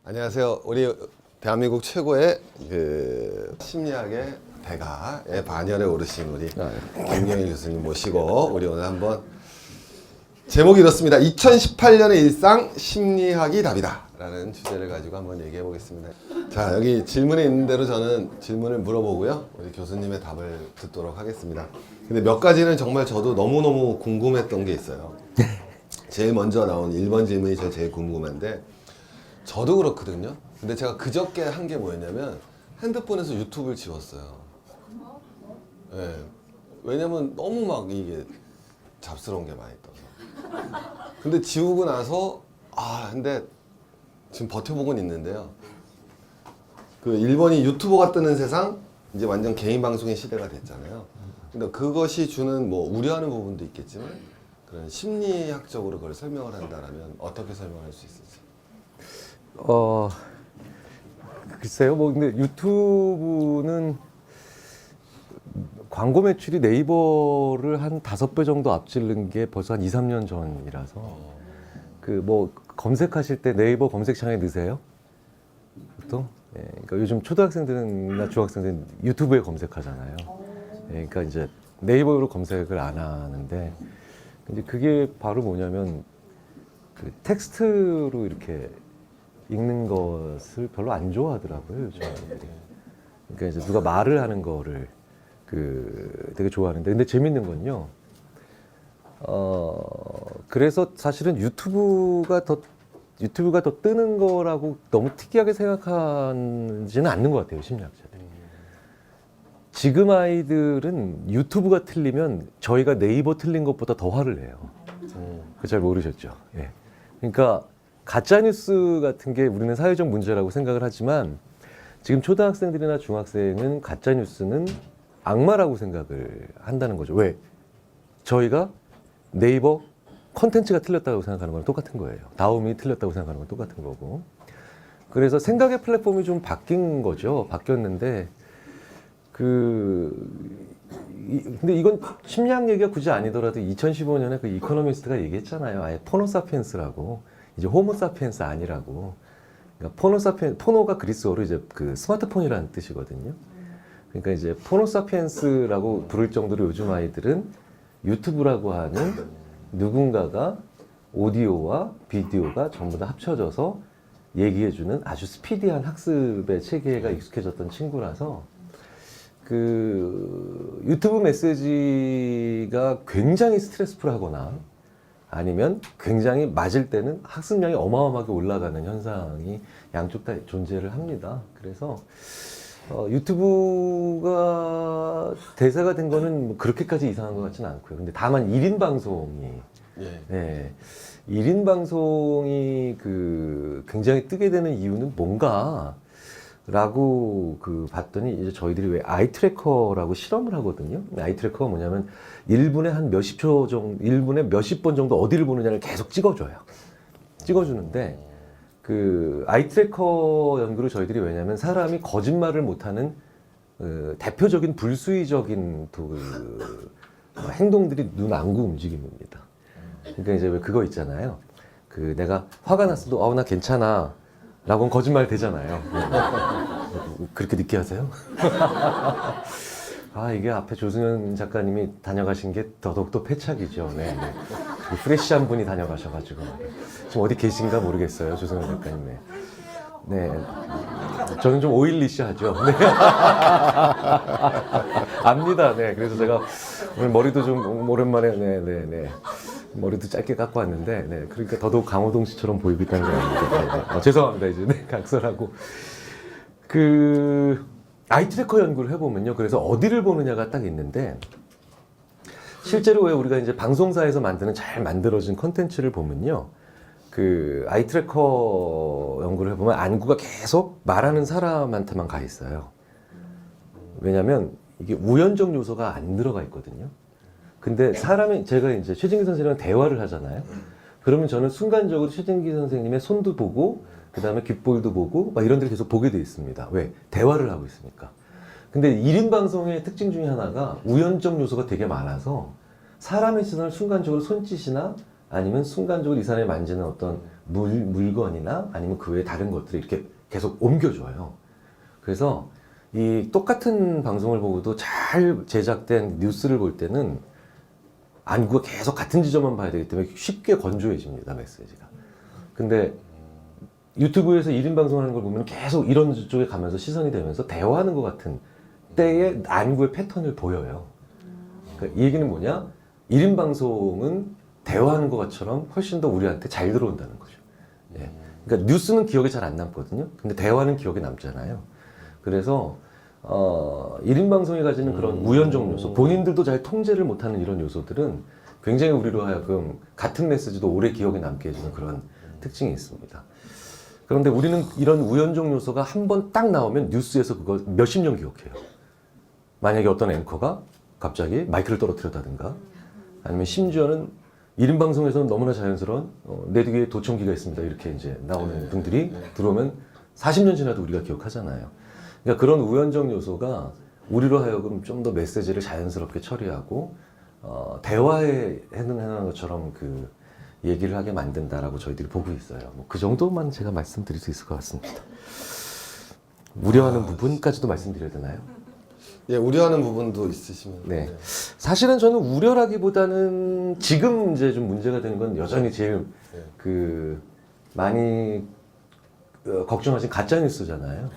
안녕하세요. 우리 대한민국 최고의 그 심리학의 대가의 반열에 오르신 우리 김경일 교수님 모시고 우리 오늘 한번 제목이 이렇습니다. 2018년의 일상 심리학이 답이다 라는 주제를 가지고 한번 얘기해 보겠습니다. 자, 여기 질문에 있는 대로 저는 질문을 물어보고요. 우리 교수님의 답을 듣도록 하겠습니다. 근데 몇 가지는 정말 저도 너무너무 궁금했던 게 있어요. 제일 먼저 나온 1번 질문이 제일 궁금한데, 저도 그렇거든요. 근데 제가 그저께 한 게 뭐였냐면 핸드폰에서 유튜브를 지웠어요. 네. 왜냐면 너무 막 이게 잡스러운 게 많이 떠서. 근데 지우고 나서 근데 지금 버텨보고는 있는데요. 그 1번이 유튜버가 뜨는 세상, 이제 완전 개인 방송의 시대가 됐잖아요. 근데 그것이 주는 뭐 우려하는 부분도 있겠지만 그런 심리학적으로 그걸 설명을 한다라면 어떻게 설명할 수 있을지. 글쎄요. 뭐 근데 유튜브는 광고 매출이 네이버를 한 5배 정도 앞지른 게 벌써 한 2, 3년 전이라서 그 뭐 검색하실 때 네이버 검색창에 넣으세요? 보통? 예, 그러니까 요즘 초등학생들이나 중학생들은 유튜브에 검색하잖아요. 예, 그러니까 이제 네이버로 검색을 안 하는데, 이제 그게 바로 뭐냐면 그 텍스트로 이렇게 읽는 것을 별로 안 좋아하더라고요, 요즘 애들이. 그러니까 이제 누가 말을 하는 거를 되게 좋아하는데, 근데 재밌는 건요. 그래서 사실은 유튜브가 더 뜨는 거라고 너무 특이하게 생각하지는 않는 것 같아요, 심리학자들이. 지금 아이들은 유튜브가 틀리면 저희가 네이버 틀린 것보다 더 화를 내요. 그거 잘 모르셨죠? 예. 그러니까 가짜뉴스 같은 게 우리는 사회적 문제라고 생각을 하지만, 지금 초등학생들이나 중학생은 가짜뉴스는 악마라고 생각을 한다는 거죠. 왜? 저희가 네이버 컨텐츠가 틀렸다고 생각하는 거랑 똑같은 거예요. 다음이 틀렸다고 생각하는 건 똑같은 거고. 그래서 생각의 플랫폼이 좀 바뀐 거죠. 바뀌었는데 근데 이건 심리학 얘기가 굳이 아니더라도 2015년에 그 이코노미스트가 얘기했잖아요. 아예 포노사피엔스라고. 이제 호모사피엔스 아니라고. 그러니까 포노가 그리스어로 이제 그 스마트폰이라는 뜻이거든요. 그러니까 이제 포노사피엔스라고 부를 정도로 요즘 아이들은 유튜브라고 하는 누군가가 오디오와 비디오가 전부 다 합쳐져서 얘기해주는 아주 스피디한 학습의 체계가 익숙해졌던 친구라서, 그 유튜브 메시지가 굉장히 스트레스풀하거나 아니면 굉장히 맞을 때는 학습량이 어마어마하게 올라가는 현상이 양쪽 다 존재를 합니다. 그래서 유튜브가 대세가 된 거는 뭐 그렇게까지 이상한 것 같지는 않고요. 근데 다만 1인 방송이, 예, 1인 방송이 굉장히 뜨게 되는 이유는 뭔가 라고 봤더니, 이제 저희들이 왜 아이 트래커라고 실험을 하거든요. 아이 트래커가 뭐냐면 1분에 한 몇십 초 정도, 1분에 몇십 번 정도 어디를 보느냐를 계속 찍어줘요. 찍어주는데, 아이 트래커 연구를 저희들이, 왜냐면 사람이 거짓말을 못하는 대표적인 불수의적인 행동들이 눈 안구 움직임입니다. 그러니까 이제 왜 그거 있잖아요. 내가 화가 났어도 나 괜찮아 라고는 거짓말 되잖아요. 그렇게 늦게 하세요? 이게 앞에 조승현 작가님이 다녀가신 게 더더욱더 패착이죠. 네. 프레시한 분이 다녀가셔가지고. 지금 어디 계신가 모르겠어요, 조승현 작가님. 네. 저는 좀 오일리시하죠. 네. 압니다. 네. 그래서 제가 오늘 머리도 좀 오랜만에, 네. 머리도 짧게 깎고 왔는데, 네. 그러니까 더더욱 강호동 씨처럼 보이고 있다는 거 아닙니까? 죄송합니다. 이제, 네. 각설하고. 아이 트래커 연구를 해보면요. 그래서 어디를 보느냐가 딱 있는데, 실제로 왜 우리가 이제 방송사에서 만드는 잘 만들어진 컨텐츠를 보면요. 아이 트래커 연구를 해보면 안구가 계속 말하는 사람한테만 가 있어요. 왜냐면 이게 우연적 요소가 안 들어가 있거든요. 근데 제가 이제 최진기 선생님이랑 대화를 하잖아요. 그러면 저는 순간적으로 최진기 선생님의 손도 보고, 그 다음에 귓볼도 보고, 막 이런 데를 계속 보게 돼 있습니다. 왜? 대화를 하고 있으니까. 근데 1인 방송의 특징 중에 하나가 우연적 요소가 되게 많아서 사람의 시선을 순간적으로 손짓이나 아니면 순간적으로 이 사람이 만지는 어떤 물건이나 아니면 그 외에 다른 것들을 이렇게 계속 옮겨줘요. 그래서 이 똑같은 방송을 보고도 잘 제작된 뉴스를 볼 때는 안구가 계속 같은 지점만 봐야 되기 때문에 쉽게 건조해집니다, 메시지가. 근데 유튜브에서 1인 방송하는 걸 보면 계속 이런 쪽에 가면서 시선이 되면서 대화하는 것 같은 때의 안구의 패턴을 보여요. 그러니까 이 얘기는 뭐냐? 1인 방송은 대화하는 것처럼 훨씬 더 우리한테 잘 들어온다는 거죠. 예. 그러니까 뉴스는 기억에 잘 안 남거든요. 근데 대화는 기억에 남잖아요. 그래서 1인 방송이 가지는 그런 우연적 요소, 본인들도 잘 통제를 못하는 이런 요소들은 굉장히 우리로 하여금 같은 메시지도 오래 기억에 남게 해주는 그런 특징이 있습니다. 그런데 우리는 이런 우연적 요소가 한 번 딱 나오면 뉴스에서 그거 몇십 년 기억해요. 만약에 어떤 앵커가 갑자기 마이크를 떨어뜨렸다든가 아니면 심지어는 1인 방송에서는 너무나 자연스러운 내 뒤에 도청기가 있습니다. 이렇게 이제 나오는 분들이 들어오면 40년 지나도 우리가 기억하잖아요. 그러니까 그런 우연적 요소가 우리로 하여금 좀 더 메시지를 자연스럽게 처리하고 대화하는 것처럼 그 얘기를 하게 만든다라고 저희들이 보고 있어요. 뭐 그 정도만 제가 말씀드릴 수 있을 것 같습니다. 우려하는 부분까지도 말씀드려야 되나요? 예, 우려하는 부분도 있으시면. 네. 사실은 저는 우려라기보다는 지금 이제 좀 문제가 되는 건 여전히 제일 그 많이 걱정하신 가짜 뉴스잖아요.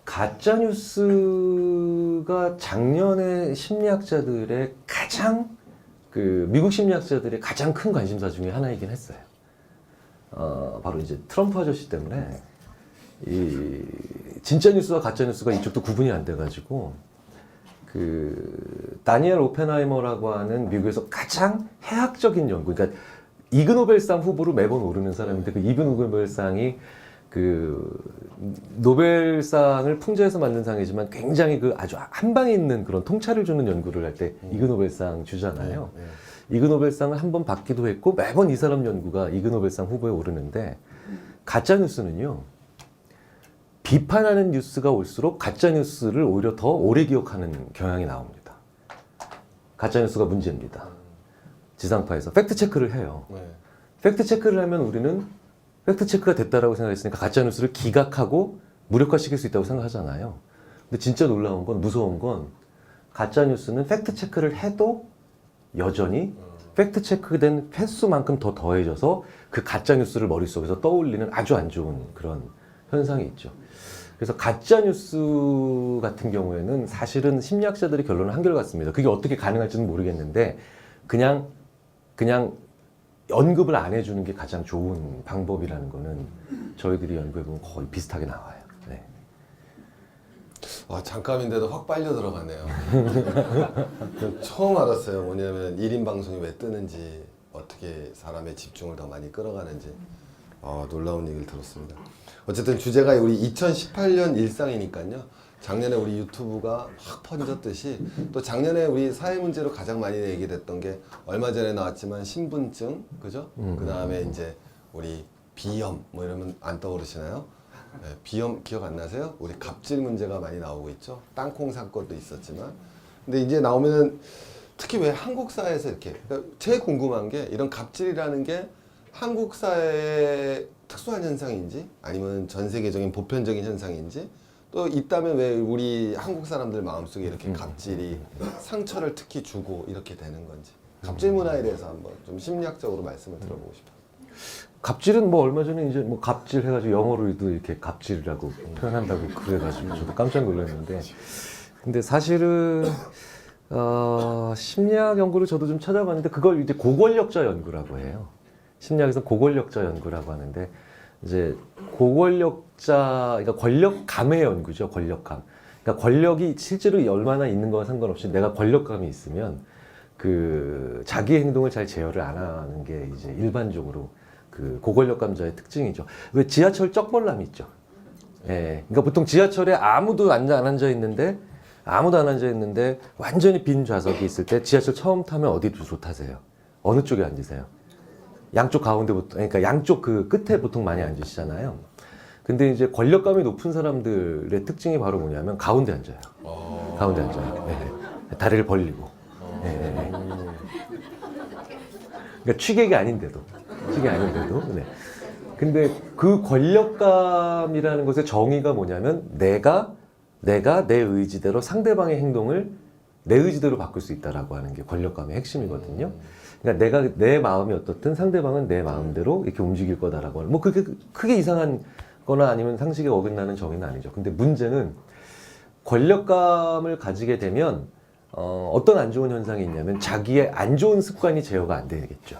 가짜 뉴스가 작년에 심리학자들의 가장 미국 심리학자들의 가장 큰 관심사 중에 하나이긴 했어요. 바로 이제 트럼프 아저씨 때문에 이 진짜 뉴스와 가짜 뉴스가 이쪽도 구분이 안 돼가지고 그 다니엘 오펜하이머라고 하는 미국에서 가장 해학적인 연구, 그러니까 이그노벨상 후보로 매번 오르는 사람인데 그 이그노벨상이 그 노벨상을 풍자해서 만든 상이지만 굉장히 그 아주 한 방에 있는 그런 통찰을 주는 연구를 할 때 이그노벨상 주잖아요. 이그노벨상을 한 번 받기도 했고 매번 이 사람 연구가 이그노벨상 후보에 오르는데 가짜 뉴스는요. 비판하는 뉴스가 올수록 가짜 뉴스를 오히려 더 오래 기억하는 경향이 나옵니다. 가짜 뉴스가 문제입니다. 지상파에서 팩트 체크를 해요. 팩트 체크를 하면 우리는 팩트 체크가 됐다라고 생각했으니까 가짜 뉴스를 기각하고 무력화시킬 수 있다고 생각하잖아요. 근데 진짜 놀라운 건, 무서운 건 가짜 뉴스는 팩트 체크를 해도 여전히 팩트 체크된 횟수만큼 더 더해져서 그 가짜 뉴스를 머릿속에서 떠올리는 아주 안 좋은 그런 현상이 있죠. 그래서 가짜 뉴스 같은 경우에는 사실은 심리학자들의 결론은 한결같습니다. 그게 어떻게 가능할지는 모르겠는데 그냥 언급을 안 해주는 게 가장 좋은 방법이라는 거는 저희들이 연구해보면 거의 비슷하게 나와요. 네. 아, 잠깐인데도 확 빨려 들어가네요. 처음 알았어요. 뭐냐면 1인 방송이 왜 뜨는지, 어떻게 사람의 집중을 더 많이 끌어가는지. 놀라운 얘기를 들었습니다. 어쨌든 주제가 우리 2018년 일상이니까요. 작년에 우리 유튜브가 확 퍼졌듯이 또 작년에 우리 사회 문제로 가장 많이 얘기됐던 게 얼마 전에 나왔지만 신분증, 그죠? 그 다음에 이제 우리 비염 뭐 이러면 안 떠오르시나요? 네, 비염 기억 안 나세요? 우리 갑질 문제가 많이 나오고 있죠. 땅콩 사건도 있었지만, 근데 이제 나오면은 특히 왜 한국 사회에서 이렇게 그러니까 제일 궁금한 게 이런 갑질이라는 게 한국 사회의 특수한 현상인지 아니면 전 세계적인 보편적인 현상인지 또 있다면 왜 우리 한국 사람들 마음속에 이렇게 갑질이 상처를 특히 주고 이렇게 되는 건지 갑질 문화에 대해서 한번 좀 심리학적으로 말씀을 들어보고 싶어요. 갑질은 뭐 얼마 전에 이제 뭐 갑질 해가지고 영어로도 이렇게 갑질이라고 표현한다고 그래가지고 저도 깜짝 놀랐는데 근데 사실은 심리학 연구를 저도 좀 찾아봤는데 그걸 이제 고권력자 연구라고 해요. 심리학에서 고권력자 연구라고 하는데 이제 고권력자, 그러니까 권력감의 연구죠. 권력감. 그러니까 권력이 실제로 얼마나 있는 거와 상관없이 내가 권력감이 있으면 그 자기 행동을 잘 제어를 안 하는 게 이제 일반적으로 그 고권력감자의 특징이죠. 왜 지하철 쩍벌남이 있죠. 예. 그러니까 보통 지하철에 아무도 안 앉아 있는데 완전히 빈 좌석이 있을 때 지하철 처음 타면 어디 주로 타세요? 어느 쪽에 앉으세요? 양쪽 가운데부터, 그러니까 양쪽 그 끝에 보통 많이 앉으시잖아요. 근데 이제 권력감이 높은 사람들의 특징이 바로 뭐냐면 가운데 앉아요. 가운데 앉아요. 네. 다리를 벌리고. 네. 그러니까 취객이 아닌데도. 식이 아닌데도. 네. 근데 그 권력감이라는 것의 정의가 뭐냐면 내가 내 의지대로 상대방의 행동을 내 의지대로 바꿀 수 있다라고 하는 게 권력감의 핵심이거든요. 그러니까 내가 내 마음이 어떻든 상대방은 내 마음대로 이렇게 움직일 거다라고 하는 뭐 그게 크게 이상한 거나 아니면 상식에 어긋나는 정의는 아니죠. 근데 문제는 권력감을 가지게 되면 어떤 안 좋은 현상이 있냐면 자기의 안 좋은 습관이 제어가 안 되겠죠.